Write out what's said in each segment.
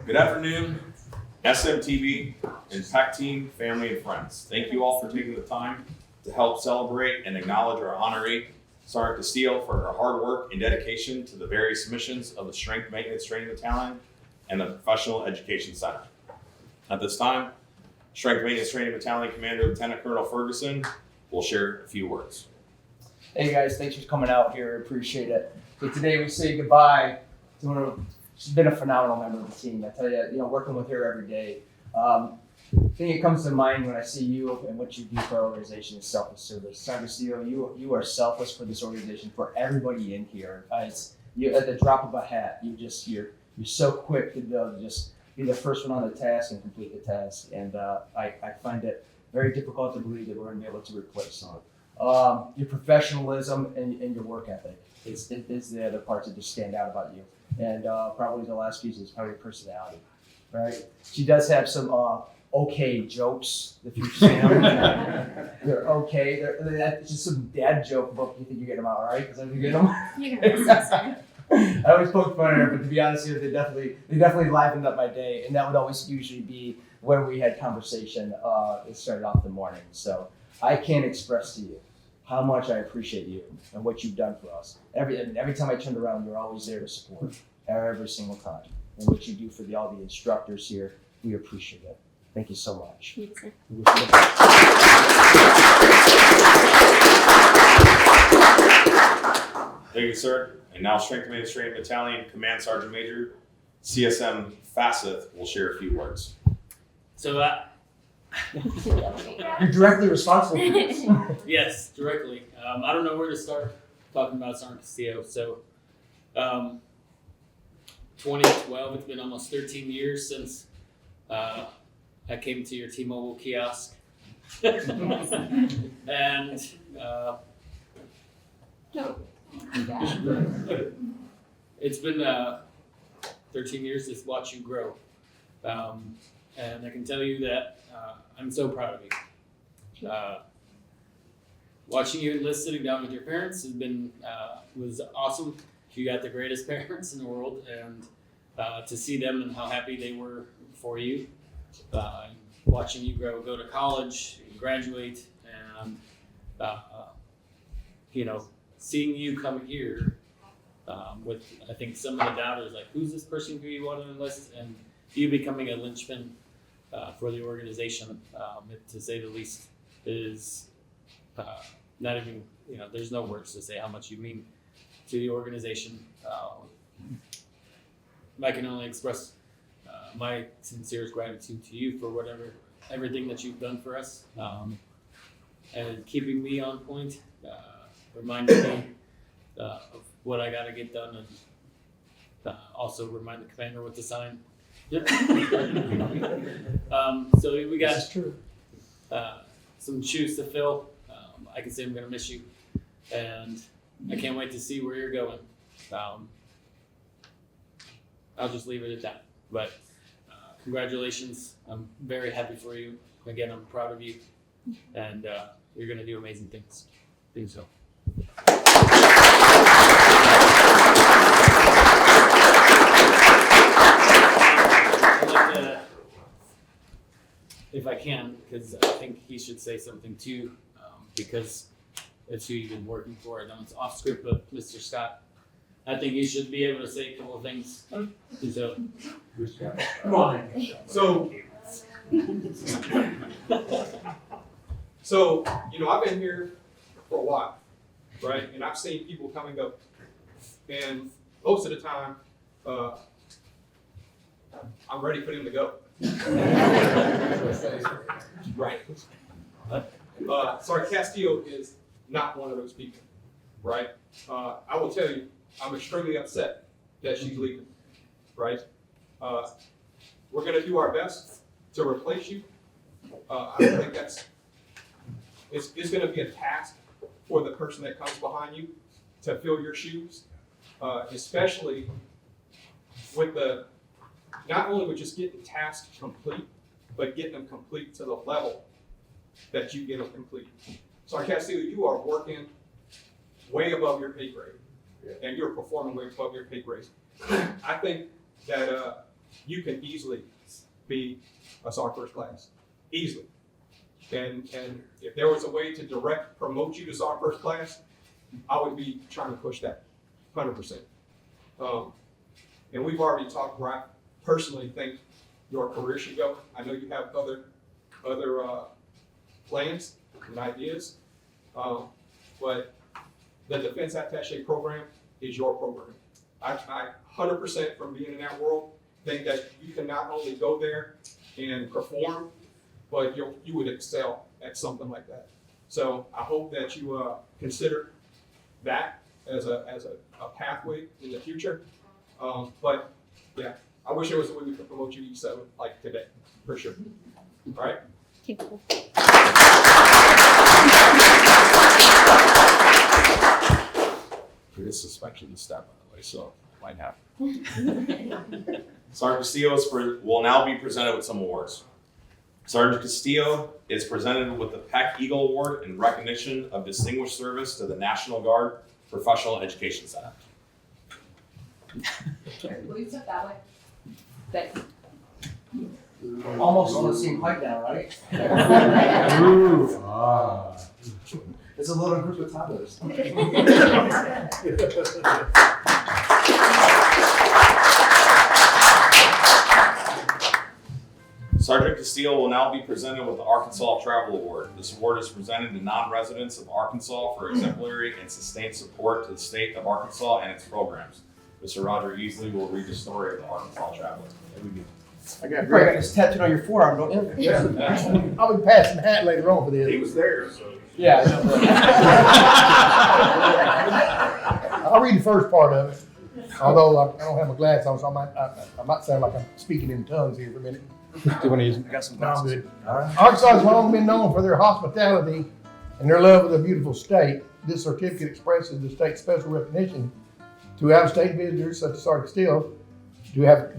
Good afternoon, SMTV and PAC team, family, and friends. Thank you all for taking the time to help celebrate and acknowledge our honoree, Sergeant Castillo, for her hard work and dedication to the various missions of the Strength Maintenance Training Battalion and the Professional Education Center. At this time, Strength Maintenance Training Battalion Commander Lieutenant Colonel Ferguson will share a few words. Hey guys, thanks for coming out here. Appreciate it. So today we say goodbye to one of, she's been a phenomenal member of the team. I tell you, working with her every day. The thing that comes to mind when I see you and what you do for our organization is selfless service. Sergeant Castillo, you are selfless for this organization, for everybody in here. You at the drop of a hat. You're so quick to just be the first one on the task and complete the task. And I find it very difficult to believe that we're going to be able to replace some. Your professionalism and your work ethic is the other parts that just stand out about you. And probably the last piece is probably your personality, right? She does have some okay jokes, if you've seen them. They're okay. That's just some dad joke about you think you get them out, right? Is that you get them? You can I always poke fun at her, but to be honest with you, they definitely livened up my day, and that would always usually be when we had conversation. It started off the morning, so I can't express to you how much I appreciate you and what you've done for us. Every time I turned around, you're always there to support every single time, and what you do for all the instructors here, we appreciate it. Thank you so much. You too. Thank you, sir. And now Strength Maintenance Training Battalion Command Sergeant Major CSM Fasseth will share a few words. So, You're directly responsible for this. yes, directly. I don't know where to start talking about Sergeant Castillo. So, 2012, it's been almost 13 years since I came to your T-Mobile kiosk. And it's been 13 years to watch you grow. And I can tell you that I'm so proud of you. Watching you enlist sitting down with your parents has been was awesome. You got the greatest parents in the world, and to see them and how happy they were for you. Watching you go to college, graduate, and seeing you come here with, I think, some of the doubters, like, who's this person who you want to enlist, and you becoming a linchpin for the organization, to say the least, is not even, there's no words to say how much you mean to the organization. I can only express my sincerest gratitude to you for everything that you've done for us, and keeping me on point, reminding me of what I got to get done, and also remind the commander what to sign. Yep. So we got some shoes to fill. I can say I'm going to miss you, and I can't wait to see where you're going. I'll just leave it at that. But congratulations. I'm very happy for you. Again, I'm proud of you, and you're going to do amazing things. Think so. I'd like to, if I can, because I think he should say something too, because it's who you've been working for. I know it's off script, but Mr. Scott, I think you should be able to say a couple of things. So, Come on. So, I've been here for a while, right? And I've seen people come and go. And most of the time, I'm ready for them to go. Right. Sergeant Castillo is not one of those people, right? I will tell you, I'm extremely upset that she's leaving, right? We're going to do our best to replace you. I think it's going to be a task for the person that comes behind you to fill your shoes, especially with not only with just getting tasks complete, but getting them complete to the level that you get them complete. So Castillo, you are working way above your pay grade, and you're performing way above your pay grade. I think that you can easily be a Sergeant First Class, easily. And if there was a way to direct promote you to Sergeant First Class, I would be trying to push that 100%. And we've already talked where I personally think your career should go. I know you have other plans and ideas, but the Defense Attaché program is your program. I 100% from being in that world think that you can not only go there and perform, but you would excel at something like that. So I hope that you consider that as a pathway in the future. But yeah, I wish there was a way we could promote you to E7 like today, for sure. All right? It is suspension to step, by the way, so might happen. Sergeant Castillo will now be presented with some awards. Sergeant Castillo is presented with the Peck Eagle Award in recognition of distinguished service to the National Guard Professional Education Center. Will you sit that way? Thanks. Almost on the same height now, right? It's a little group of toddlers. Sergeant Castillo will now be presented with the Arkansas Travel Award. This award is presented to non-residents of Arkansas for exemplary and sustained support to the state of Arkansas and its programs. Mr. Roger Easley will read the story of the Arkansas Traveler. I You got probably got this tattooed on your forearm, don't you? Yeah. I'll be passing the hat later on for this. He was there, so. Yeah. I'll read the first part of it. Although I don't have my glass on, so I might sound like I'm speaking in tongues here for a minute. I got some No, I'm good. Arkansas has long been known for their hospitality and their love of the beautiful state. This certificate expresses the state's special recognition to out-of-state visitors such as Sergeant Castillo who have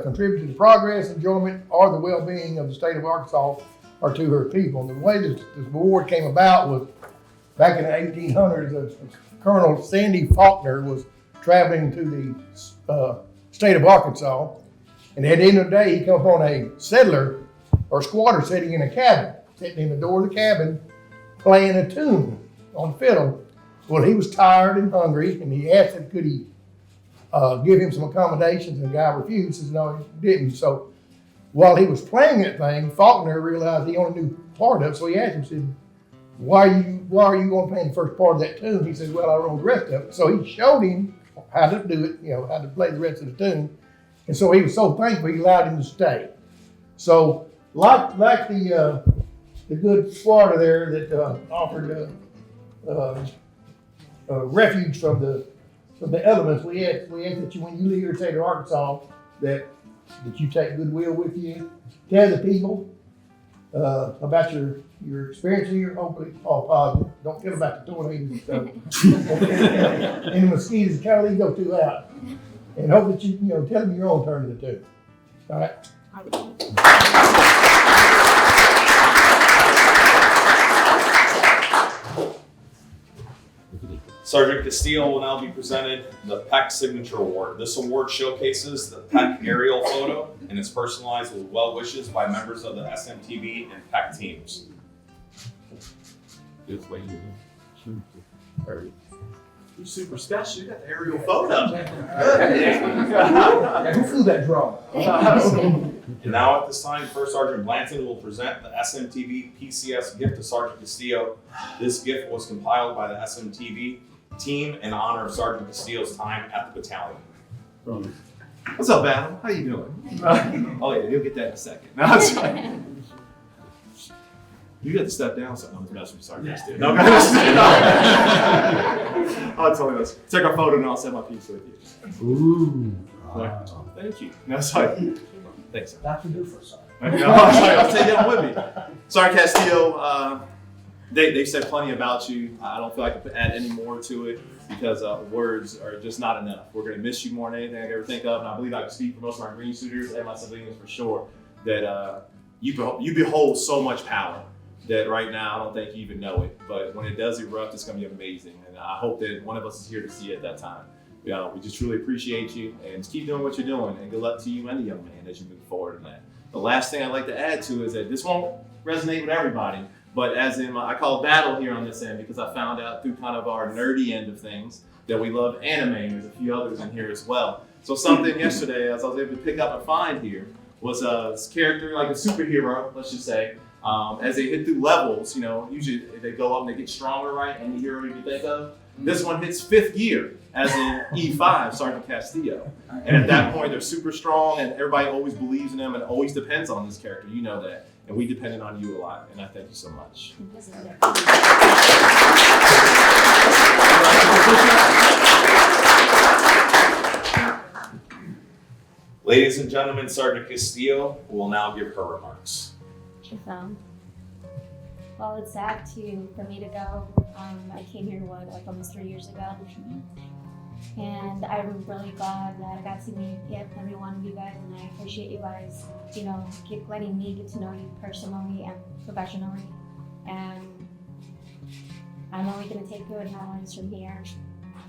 contributed to the progress, enjoyment, or the well-being of the state of Arkansas or to her people. And the way this award came about was back in the 1800s. Colonel Sandy Faulkner was traveling to the state of Arkansas, and at the end of the day, he came upon a settler or squatter sitting in a cabin, sitting in the door of the cabin, playing a tune on the fiddle. Well, he was tired and hungry, and he asked him, could he give him some accommodations, and the guy refused. He says, no, he didn't. So while he was playing that thing, Faulkner realized he only knew part of it, so he asked him, he said, why are you going to play the first part of that tune? He said, well, I wrote the rest of it. So he showed him how to do it, how to play the rest of the tune. And so he was so thankful, he allowed him to stay. So like the good squatter there that offered refuge from the elements, we ask that you, when you leave here to state of Arkansas, that you take goodwill with you. Tell the people about your experience here, hopefully all positive. Don't tell about the tornadoes and stuff. And the mosquitoes, kind of leave those two out. And hope that you tell them your own turn to the two. All right? Sergeant Castillo will now be presented the Peck Signature Award. This award showcases the Peck aerial photo and is personalized with well wishes by members of the SMTV and Peck teams. Just wait here. You're super special. You got the aerial photo. Yeah, who flew that drone? And now at this time, First Sergeant Blanton will present the SMTV PCS gift to Sergeant Castillo. This gift was compiled by the SMTV team in honor of Sergeant Castillo's time at the battalion. What's up, Adam? How you doing? Oh yeah, you'll get that in a second. No, it's fine. You got to step down so I'm messing with Sergeant Castillo. No, I'll tell you this. Take our photo and I'll send my piece with you. Ooh. Thank you. No, sorry. Thanks. That's what we do for a second. No, I'll take that with me. Sergeant Castillo, they've said plenty about you. I don't feel like I could add any more to it because words are just not enough. We're going to miss you more than anything I could ever think of, and I believe I can speak for most of my green suitors and my civilians for sure that you behold so much power that right now I don't think you even know it. But when it does erupt, it's going to be amazing, and I hope that one of us is here to see it at that time. You know, we just truly appreciate you, and just keep doing what you're doing, and good luck to you and the young man as you move forward in that. The last thing I'd like to add to is that this won't resonate with everybody, but as in I call battle here on this end, because I found out through kind of our nerdy end of things that we love anime, and there's a few others in here as well. So something yesterday, as I was able to pick up and find here, was this character, like a superhero, let's just say, as they hit through levels, you know, usually they go up and they get stronger, right? Any hero you think of. This one hits 5th gear, as in E5, Sergeant Castillo. And at that point, they're super strong, and everybody always believes in them and always depends on this character. You know that. And we depended on you a lot, and I thank you so much. Ladies and gentlemen, Sergeant Castillo will now give her remarks. Well, it's sad for me to go. I came here, almost 3 years ago. And I'm really glad that I got to meet every one of you guys, and I appreciate you guys, keep letting me get to know you personally and professionally. And I'm only gonna take good knowledge from here.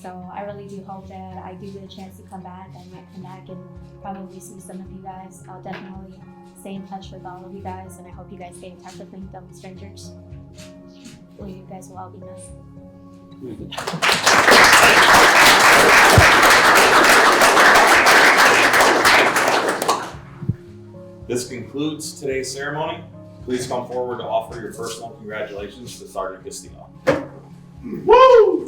So I really do hope that I do get a chance to come back. I might come back and probably see some of you guys. I'll definitely stay in touch with all of you guys, and I hope you guys stay in touch with me, Dumb Strangers. Well, you guys will all be missed. This concludes today's ceremony. Please come forward to offer your personal congratulations to Sergeant Castillo. Woo!